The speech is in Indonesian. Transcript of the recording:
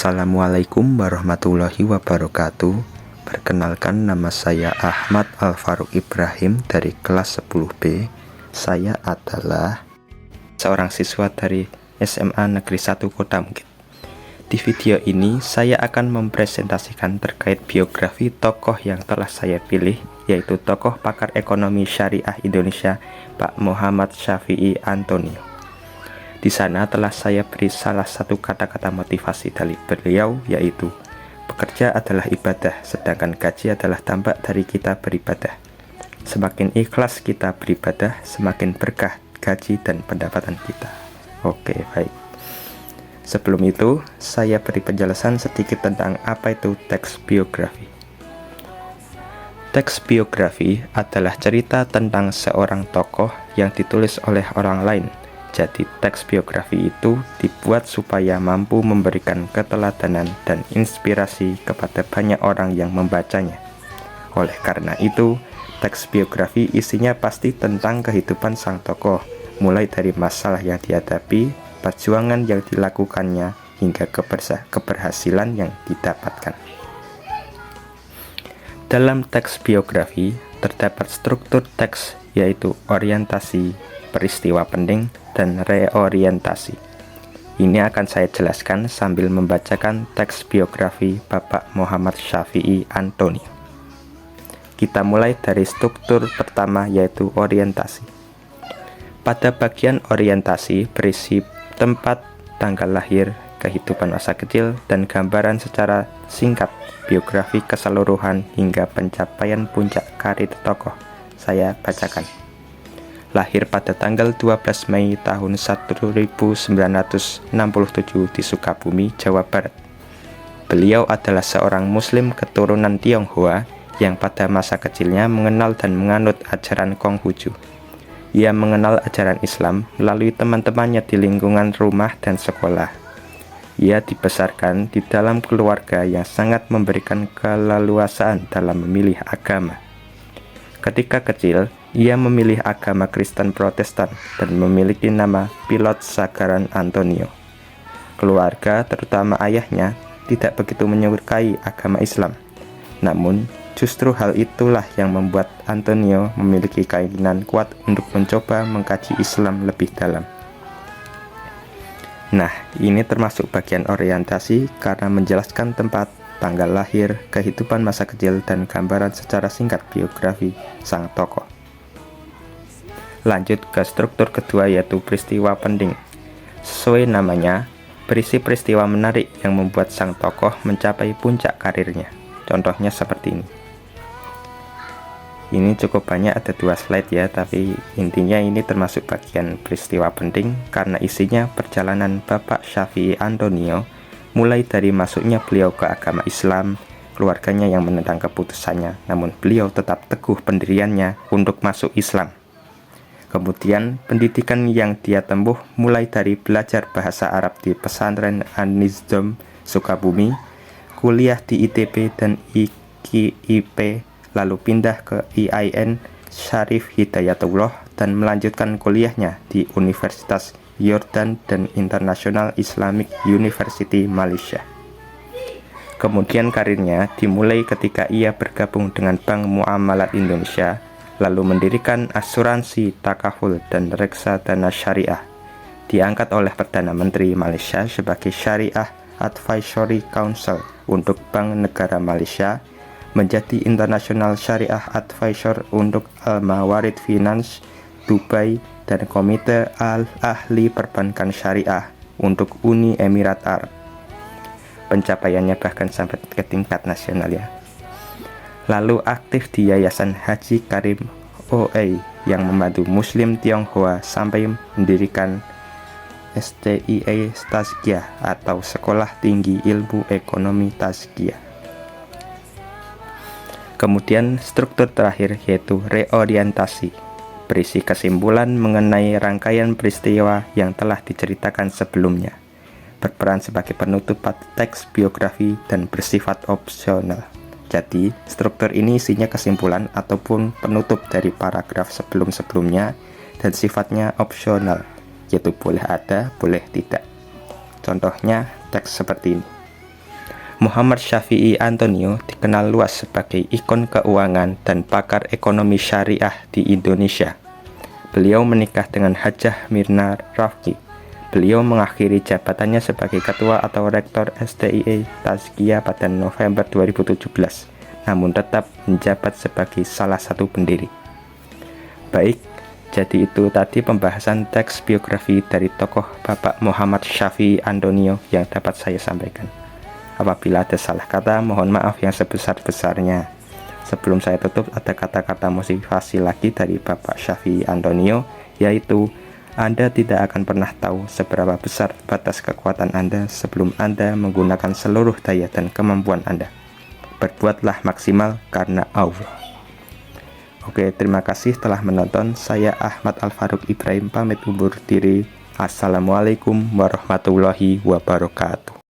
Assalamualaikum warahmatullahi wabarakatuh. Perkenalkan, nama saya Ahmad Al-Faruq Ibrahim dari kelas 10B. Saya adalah seorang siswa dari SMA Negeri 1 Kota Mungkit. Di video ini saya akan mempresentasikan terkait biografi tokoh yang telah saya pilih, yaitu tokoh pakar ekonomi syariah Indonesia, Pak Muhammad Syafi'i Antonio. Di sana telah saya beri salah satu kata-kata motivasi dari beliau, yaitu bekerja adalah ibadah, sedangkan gaji adalah tambak dari kita beribadah. Semakin ikhlas kita beribadah, semakin berkah gaji dan pendapatan kita. Oke, baik. Sebelum itu, saya beri penjelasan sedikit tentang apa itu teks biografi. Teks biografi adalah cerita tentang seorang tokoh yang ditulis oleh orang lain. Jadi teks biografi itu dibuat supaya mampu memberikan keteladanan dan inspirasi kepada banyak orang yang membacanya. Oleh karena itu, teks biografi isinya pasti tentang kehidupan sang tokoh, mulai dari masalah yang dihadapi, perjuangan yang dilakukannya, hingga keberhasilan yang didapatkan. Dalam teks biografi terdapat struktur teks, yaitu orientasi, peristiwa penting, dan reorientasi. Ini akan saya jelaskan sambil membacakan teks biografi Bapak Muhammad Syafi'i Antonio. Kita mulai dari struktur pertama, yaitu orientasi. Pada bagian orientasi berisi tempat, tanggal lahir, kehidupan masa kecil, dan gambaran secara singkat biografi keseluruhan hingga pencapaian puncak karir tokoh. Saya bacakan. Lahir pada tanggal 12 Mei tahun 1967 di Sukabumi, Jawa Barat. Beliau adalah seorang muslim keturunan Tionghoa yang pada masa kecilnya mengenal dan menganut ajaran Konghucu. Ia mengenal ajaran Islam melalui teman-temannya di lingkungan rumah dan sekolah. Ia dibesarkan di dalam keluarga yang sangat memberikan keleluasaan dalam memilih agama. Ketika kecil, ia memilih agama Kristen Protestan dan memiliki nama Pilot Sagaran Antonio. Keluarga, terutama ayahnya, tidak begitu menyukai agama Islam. Namun, justru hal itulah yang membuat Antonio memiliki keinginan kuat untuk mencoba mengkaji Islam lebih dalam. Nah, ini termasuk bagian orientasi karena menjelaskan tempat, tanggal lahir, kehidupan masa kecil, dan gambaran secara singkat biografi sang tokoh. Lanjut ke struktur kedua, yaitu peristiwa penting. Sesuai namanya, berisi peristiwa menarik yang membuat sang tokoh mencapai puncak karirnya. Contohnya seperti ini. Ini cukup banyak, ada 2 slide ya, tapi intinya ini termasuk bagian peristiwa penting karena isinya perjalanan Bapak Syafi'i Antonio, mulai dari masuknya beliau ke agama Islam, keluarganya yang menentang keputusannya, namun beliau tetap teguh pendiriannya untuk masuk Islam. Kemudian pendidikan yang dia tempuh mulai dari belajar bahasa Arab di pesantren An-Nizam Sukabumi, kuliah di ITB dan IKIP, lalu pindah ke IAIN Syarif Hidayatullah dan melanjutkan kuliahnya di Universitas Yordan dan International Islamic University Malaysia. Kemudian karirnya dimulai ketika ia bergabung dengan Bank Muamalat Indonesia, lalu mendirikan asuransi takaful dan reksadana syariah. Diangkat oleh Perdana Menteri Malaysia sebagai Syariah Advisory Council untuk Bank Negara Malaysia, menjadi International Syariah Advisor untuk Al-Mawarid Finance Dubai dan Komite Ahli Perbankan Syariah untuk Uni Emirat Arab. Pencapaiannya bahkan sampai ke tingkat nasional ya. Lalu aktif di Yayasan Haji Karim OA yang membantu Muslim Tionghoa sampai mendirikan STIA Tazkiyah atau Sekolah Tinggi Ilmu Ekonomi Tazkiyah. Kemudian struktur terakhir, yaitu reorientasi, berisi kesimpulan mengenai rangkaian peristiwa yang telah diceritakan sebelumnya, berperan sebagai penutup teks biografi dan bersifat opsional. Jadi, struktur ini isinya kesimpulan ataupun penutup dari paragraf sebelum-sebelumnya dan sifatnya opsional, yaitu boleh ada, boleh tidak. Contohnya teks seperti ini. Muhammad Syafi'i Antonio dikenal luas sebagai ikon keuangan dan pakar ekonomi syariah di Indonesia. Beliau menikah dengan Hajjah Mirna Rafki. Beliau mengakhiri jabatannya sebagai ketua atau rektor STIE Tazkiyah pada November 2017, namun tetap menjabat sebagai salah satu pendiri. Baik, jadi itu tadi pembahasan teks biografi dari tokoh Bapak Muhammad Syafi'i Antonio yang dapat saya sampaikan. Apabila ada salah kata, mohon maaf yang sebesar-besarnya. Sebelum saya tutup, ada kata-kata motivasi lagi dari Bapak Syafi'i Antonio, yaitu Anda tidak akan pernah tahu seberapa besar batas kekuatan Anda sebelum Anda menggunakan seluruh daya dan kemampuan Anda. Berbuatlah maksimal karena Allah. Oke, terima kasih telah menonton. Saya Ahmad Al-Faruq Ibrahim pamit undur diri. Assalamualaikum warahmatullahi wabarakatuh.